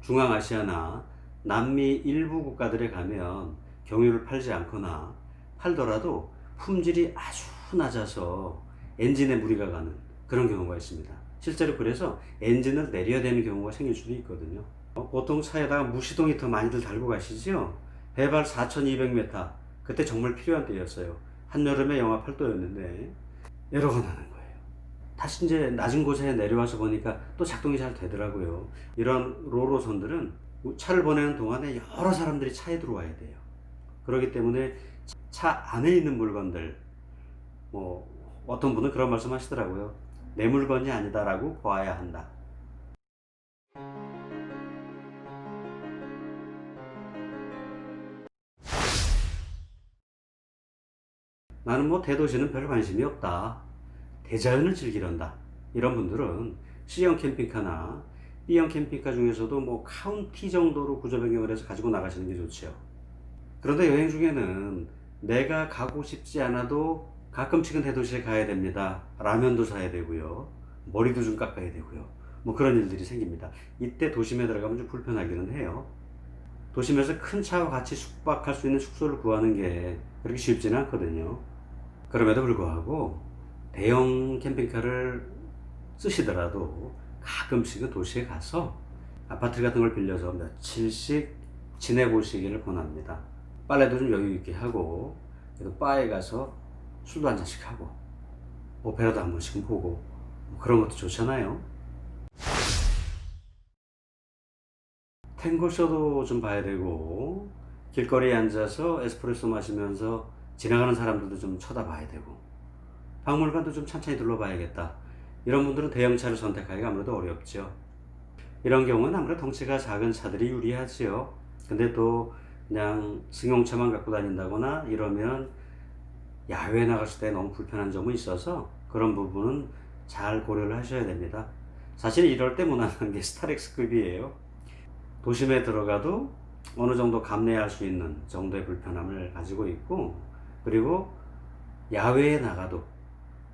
중앙아시아나 남미 일부 국가들에 가면 경유를 팔지 않거나 팔더라도 품질이 아주 낮아서 엔진에 무리가 가는 그런 경우가 있습니다. 실제로 그래서 엔진을 내려야 되는 경우가 생길 수도 있거든요. 보통 차에다가 무시동 히터 많이들 달고 가시죠? 해발 4200m, 그때 정말 필요한 때였어요. 한여름에 영하 8도였는데 에러가 나는 거예요. 다시 이제 낮은 곳에 내려와서 보니까 또 작동이 잘 되더라고요. 이런 로로선들은 차를 보내는 동안에 여러 사람들이 차에 들어와야 돼요. 그렇기 때문에 차 안에 있는 물건들, 뭐 어떤 분은 그런 말씀 하시더라고요. 내 물건이 아니다라고 보아야 한다. 나는 뭐 대도시는 별 관심이 없다. 대자연을 즐기란다. 이런 분들은 C형 캠핑카나 B형 캠핑카 중에서도 뭐 카운티 정도로 구조 변경을 해서 가지고 나가시는 게 좋죠. 그런데 여행 중에는 내가 가고 싶지 않아도 가끔씩은 대도시에 가야 됩니다. 라면도 사야 되고요. 머리도 좀 깎아야 되고요. 뭐 그런 일들이 생깁니다. 이때 도심에 들어가면 좀 불편하기는 해요. 도심에서 큰 차와 같이 숙박할 수 있는 숙소를 구하는 게 그렇게 쉽지는 않거든요. 그럼에도 불구하고 대형 캠핑카를 쓰시더라도 가끔씩은 도시에 가서 아파트 같은 걸 빌려서 며칠씩 지내보시기를 권합니다. 빨래도 좀 여유 있게 하고, 그래도 바에 가서 술도 한 잔씩 하고, 오페라도 한 번씩은 보고, 뭐 그런 것도 좋잖아요. 탱고쇼도 좀 봐야 되고, 길거리에 앉아서 에스프레소 마시면서 지나가는 사람들도 좀 쳐다봐야 되고, 박물관도 좀 천천히 둘러봐야겠다. 이런 분들은 대형차를 선택하기가 아무래도 어렵죠. 이런 경우는 아무래도 덩치가 작은 차들이 유리하지요. 근데 또 그냥 승용차만 갖고 다닌다거나 이러면 야외에 나갔을 때 너무 불편한 점이 있어서 그런 부분은 잘 고려를 하셔야 됩니다. 사실 이럴 때 무난한 게 스타렉스급이에요. 도심에 들어가도 어느 정도 감내할 수 있는 정도의 불편함을 가지고 있고, 그리고 야외에 나가도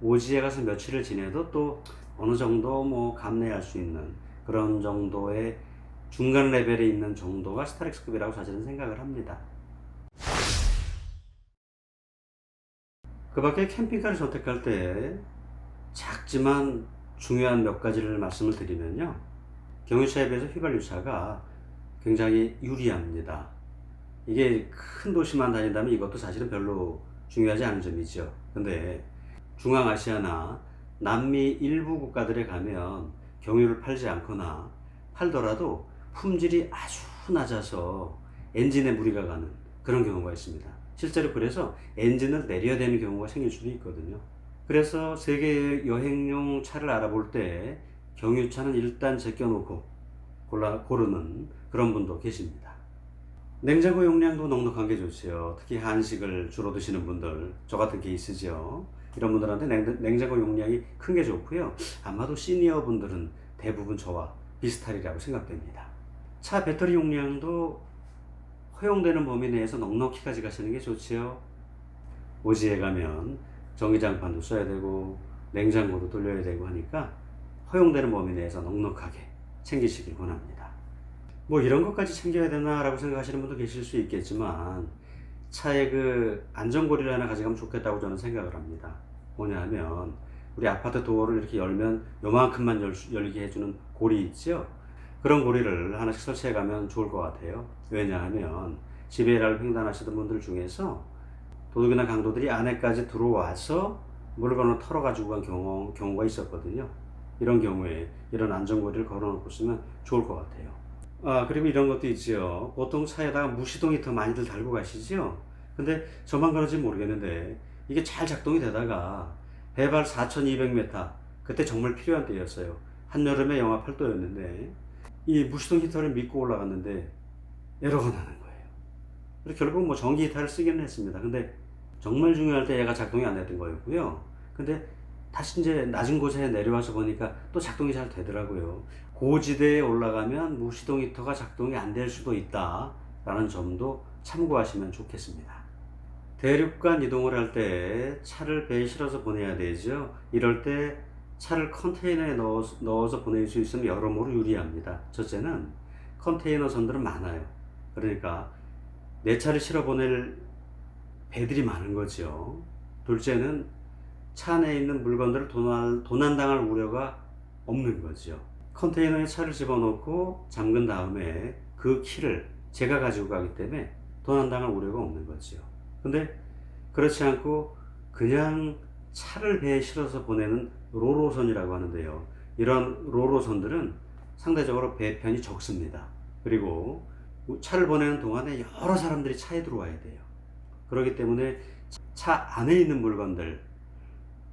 오지에 가서 며칠을 지내도 또 어느 정도 뭐 감내할 수 있는 그런 정도의 중간 레벨에 있는 정도가 스타렉스급이라고 사실은 생각을 합니다. 그 밖에 캠핑카를 선택할 때 작지만 중요한 몇 가지를 말씀을 드리면요. 경유차에 비해서 휘발유차가 굉장히 유리합니다. 이게 큰 도시만 다닌다면 이것도 사실은 별로 중요하지 않은 점이죠. 근데 중앙아시아나 남미 일부 국가들에 가면 경유를 팔지 않거나 팔더라도 품질이 아주 낮아서 엔진에 무리가 가는 그런 경우가 있습니다. 실제로 그래서 엔진을 내려야 되는 경우가 생길 수도 있거든요. 그래서 세계 여행용 차를 알아볼 때 경유차는 일단 제껴놓고 고르는 그런 분도 계십니다. 냉장고 용량도 넉넉한 게 좋지요. 특히 한식을 주로 드시는 분들, 저 같은 케이스죠. 이런 분들한테 냉장고 용량이 큰 게 좋고요. 아마도 시니어 분들은 대부분 저와 비슷하리라고 생각됩니다. 차 배터리 용량도 허용되는 범위 내에서 넉넉히 가져가시는 게 좋지요. 오지에 가면 전기장판도 써야 되고 냉장고도 돌려야 되고 하니까 허용되는 범위 내에서 넉넉하게 챙기시길 권합니다. 뭐 이런 것까지 챙겨야 되나라고 생각하시는 분도 계실 수 있겠지만 차에 그 안전고리를 하나 가져가면 좋겠다고 저는 생각을 합니다. 뭐냐 하면 우리 아파트 도어를 이렇게 열면 요만큼만 열게 해주는 고리 있죠? 그런 고리를 하나씩 설치해 가면 좋을 것 같아요. 왜냐하면 지배를 횡단하시던 분들 중에서 도둑이나 강도들이 안에까지 들어와서 물건을 털어가지고 간 경우가 있었거든요. 이런 경우에 이런 안전고리를 걸어놓고 쓰면 좋을 것 같아요. 그리고 이런 것도 있죠. 보통 차에다가 무시동 히터 많이들 달고 가시죠? 근데 저만 그런지 모르겠는데 이게 잘 작동이 되다가 해발 4200m, 그때 정말 필요한 때였어요. 한여름에 영하 8도였는데 이 무시동 히터를 믿고 올라갔는데 에러가 나는 거예요. 그래서 결국 뭐 전기 히터를 쓰기는 했습니다. 근데 정말 중요할 때 얘가 작동이 안 됐던 거였고요. 근데 다시 이제 낮은 곳에 내려와서 보니까 또 작동이 잘 되더라고요. 고지대에 올라가면 무시동 히터가 작동이 안 될 수도 있다 라는 점도 참고하시면 좋겠습니다. 대륙간 이동을 할 때 차를 배에 실어서 보내야 되죠. 이럴 때 차를 컨테이너에 넣어서 보낼 수 있으면 여러모로 유리합니다. 첫째는 컨테이너 선들은 많아요. 그러니까 내 차를 실어 보낼 배들이 많은 거죠. 둘째는 차 안에 있는 물건들을 도난당할 우려가 없는 거죠. 컨테이너에 차를 집어넣고 잠근 다음에 그 키를 제가 가지고 가기 때문에 도난당할 우려가 없는 거죠. 근데 그렇지 않고 그냥 차를 배에 실어서 보내는 로로선이라고 하는데요. 이런 로로선들은 상대적으로 배편이 적습니다. 그리고 차를 보내는 동안에 여러 사람들이 차에 들어와야 돼요. 그렇기 때문에 차 안에 있는 물건들,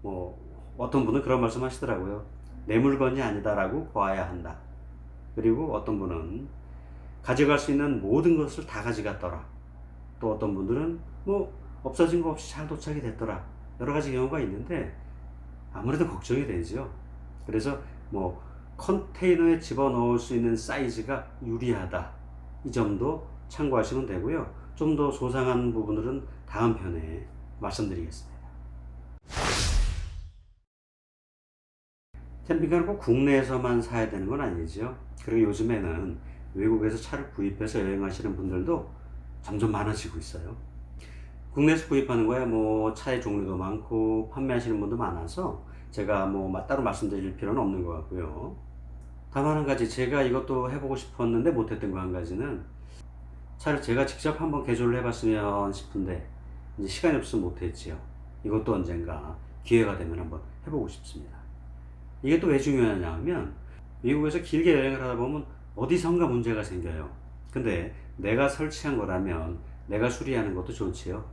뭐 어떤 분은 그런 말씀 하시더라고요. 내 물건이 아니다라고 보아야 한다. 그리고 어떤 분은 가져갈 수 있는 모든 것을 다 가져갔더라. 또 어떤 분들은 뭐 없어진 거 없이 잘 도착이 됐더라. 여러 가지 경우가 있는데 아무래도 걱정이 되죠. 그래서 뭐 컨테이너에 집어넣을 수 있는 사이즈가 유리하다. 이 점도 참고하시면 되고요. 좀 더 소상한 부분들은 다음 편에 말씀드리겠습니다. 캠핑카는 꼭 국내에서만 사야 되는 건 아니죠. 그리고 요즘에는 외국에서 차를 구입해서 여행하시는 분들도 점점 많아지고 있어요. 국내에서 구입하는 거야 뭐 차의 종류도 많고 판매하시는 분도 많아서 제가 뭐 따로 말씀드릴 필요는 없는 것 같고요. 다만 한 가지 제가 이것도 해보고 싶었는데 못했던 거 한 가지는 차를 제가 직접 한번 개조를 해봤으면 싶은데 이제 시간이 없어서 못했지요. 이것도 언젠가 기회가 되면 한번 해보고 싶습니다. 이게 또 왜 중요하냐 하면 미국에서 길게 여행을 하다 보면 어디선가 문제가 생겨요. 근데 내가 설치한 거라면 내가 수리하는 것도 좋지요.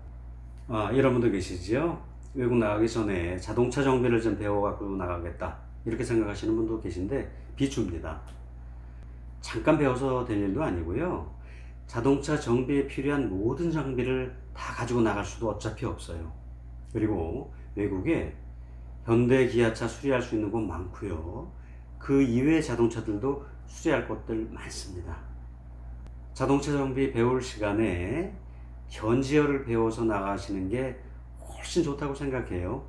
이런 분도 계시지요. 외국 나가기 전에 자동차 정비를 좀 배워갖고 나가겠다 이렇게 생각하시는 분도 계신데 비추입니다. 잠깐 배워서 될 일도 아니고요. 자동차 정비에 필요한 모든 장비를 다 가지고 나갈 수도 어차피 없어요. 그리고 외국에 현대 기아차 수리할 수 있는 곳 많고요. 그 이외의 자동차들도 수리할 곳들 많습니다. 자동차 정비 배울 시간에 현지어를 배워서 나가시는 게 훨씬 좋다고 생각해요.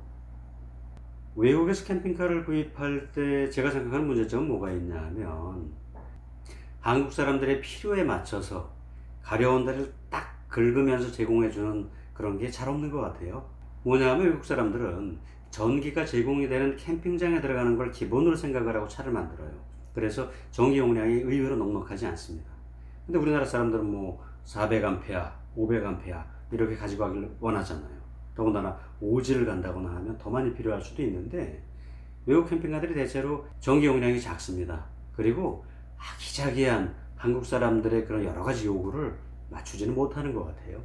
외국에서 캠핑카를 구입할 때 제가 생각하는 문제점은 뭐가 있냐면 한국 사람들의 필요에 맞춰서 가려운 데를 딱 긁으면서 제공해주는 그런 게 잘 없는 것 같아요. 뭐냐면 외국 사람들은 전기가 제공이 되는 캠핑장에 들어가는 걸 기본으로 생각을 하고 차를 만들어요. 그래서 전기 용량이 의외로 넉넉하지 않습니다. 근데 우리나라 사람들은 뭐 400A, 500A 이렇게 가지고 가길 원하잖아요. 더군다나 오지를 간다거나 하면 더 많이 필요할 수도 있는데 외국 캠핑카들이 대체로 전기 용량이 작습니다. 그리고 아기자기한 한국 사람들의 그런 여러 가지 요구를 맞추지는 못하는 것 같아요.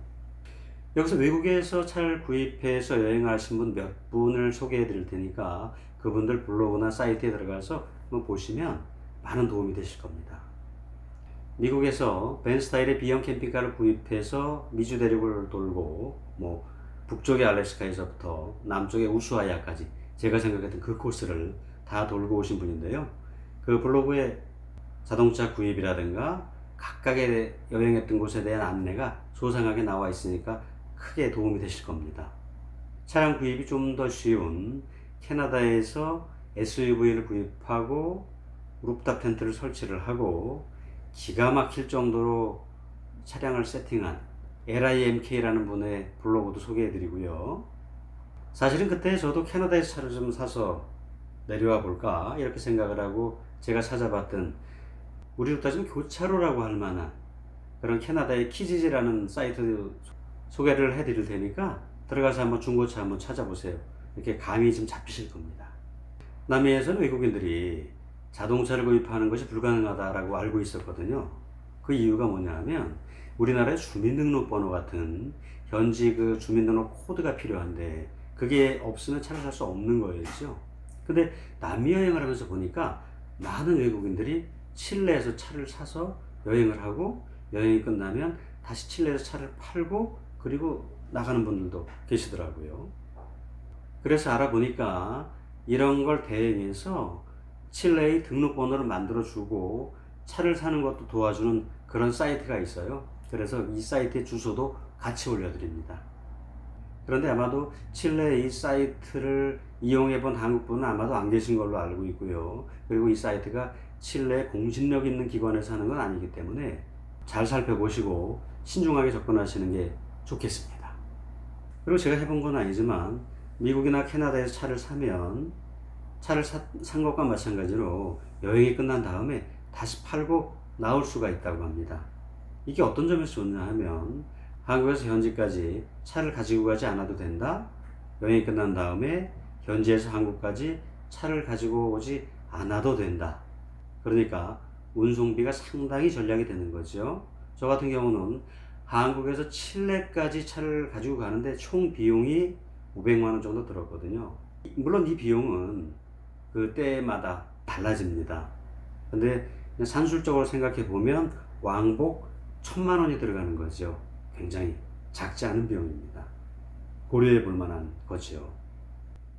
여기서 외국에서 차를 구입해서 여행하신 분 몇 분을 소개해 드릴 테니까 그분들 블로그나 사이트에 들어가서 한번 보시면 많은 도움이 되실 겁니다. 미국에서 벤 스타일의 B형 캠핑카를 구입해서 미주 대륙을 돌고 뭐 북쪽의 알래스카에서부터 남쪽의 우수아이아까지 제가 생각했던 그 코스를 다 돌고 오신 분인데요. 그 블로그에 자동차 구입이라든가 각각의 여행했던 곳에 대한 안내가 소상하게 나와 있으니까 크게 도움이 되실 겁니다. 차량 구입이 좀 더 쉬운 캐나다에서 SUV를 구입하고 루프탑 텐트를 설치를 하고 기가 막힐 정도로 차량을 세팅한 LIMK라는 분의 블로그도 소개해 드리고요. 사실은 그때 저도 캐나다에서 차를 좀 사서 내려와 볼까 이렇게 생각을 하고 제가 찾아봤던 우리로 따지면 교차로라고 할 만한 그런 캐나다의 키지지라는 사이트 소개를 해 드릴 테니까 들어가서 한번 중고차 한번 찾아보세요. 이렇게 감이 좀 잡히실 겁니다. 남미에서는 외국인들이 자동차를 구입하는 것이 불가능하다라고 알고 있었거든요. 그 이유가 뭐냐면 우리나라의 주민등록번호 같은 현지 그 주민등록 코드가 필요한데 그게 없으면 차를 살 수 없는 거였죠. 근데 남미 여행을 하면서 보니까 많은 외국인들이 칠레에서 차를 사서 여행을 하고 여행이 끝나면 다시 칠레에서 차를 팔고 그리고 나가는 분들도 계시더라고요. 그래서 알아보니까 이런 걸 대행해서 칠레의 등록번호를 만들어주고 차를 사는 것도 도와주는 그런 사이트가 있어요. 그래서 이 사이트의 주소도 같이 올려드립니다. 그런데 아마도 칠레의 이 사이트를 이용해 본 한국분은 아마도 안 계신 걸로 알고 있고요. 그리고 이 사이트가 칠레 공신력 있는 기관에서 하는 건 아니기 때문에 잘 살펴보시고 신중하게 접근하시는 게 좋겠습니다. 그리고 제가 해본 건 아니지만 미국이나 캐나다에서 차를 사면 차를 산 것과 마찬가지로 여행이 끝난 다음에 다시 팔고 나올 수가 있다고 합니다. 이게 어떤 점에서 좋냐 하면 한국에서 현지까지 차를 가지고 가지 않아도 된다. 여행이 끝난 다음에 현지에서 한국까지 차를 가지고 오지 않아도 된다. 그러니까 운송비가 상당히 절약이 되는 거죠. 저 같은 경우는 한국에서 칠레까지 차를 가지고 가는데 총 비용이 500만 원 정도 들었거든요. 물론 이 비용은 그 때마다 달라집니다. 근데 산술적으로 생각해 보면 왕복 1000만 원이 들어가는 거죠. 굉장히 작지 않은 비용입니다. 고려해 볼 만한 거죠.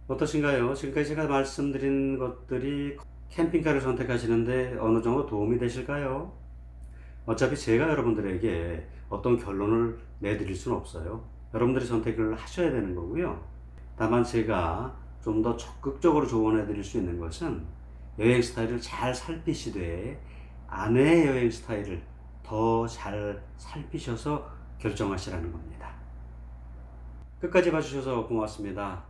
어떠신가요? 지금까지 제가 말씀드린 것들이 캠핑카를 선택하시는데 어느 정도 도움이 되실까요? 어차피 제가 여러분들에게 어떤 결론을 내드릴 수는 없어요. 여러분들이 선택을 하셔야 되는 거고요. 다만 제가 좀 더 적극적으로 조언해 드릴 수 있는 것은 여행 스타일을 잘 살피시되 아내의 여행 스타일을 더 잘 살피셔서 결정하시라는 겁니다. 끝까지 봐주셔서 고맙습니다.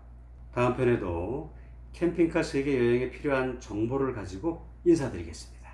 다음 편에도 캠핑카 세계 여행에 필요한 정보를 가지고 인사드리겠습니다.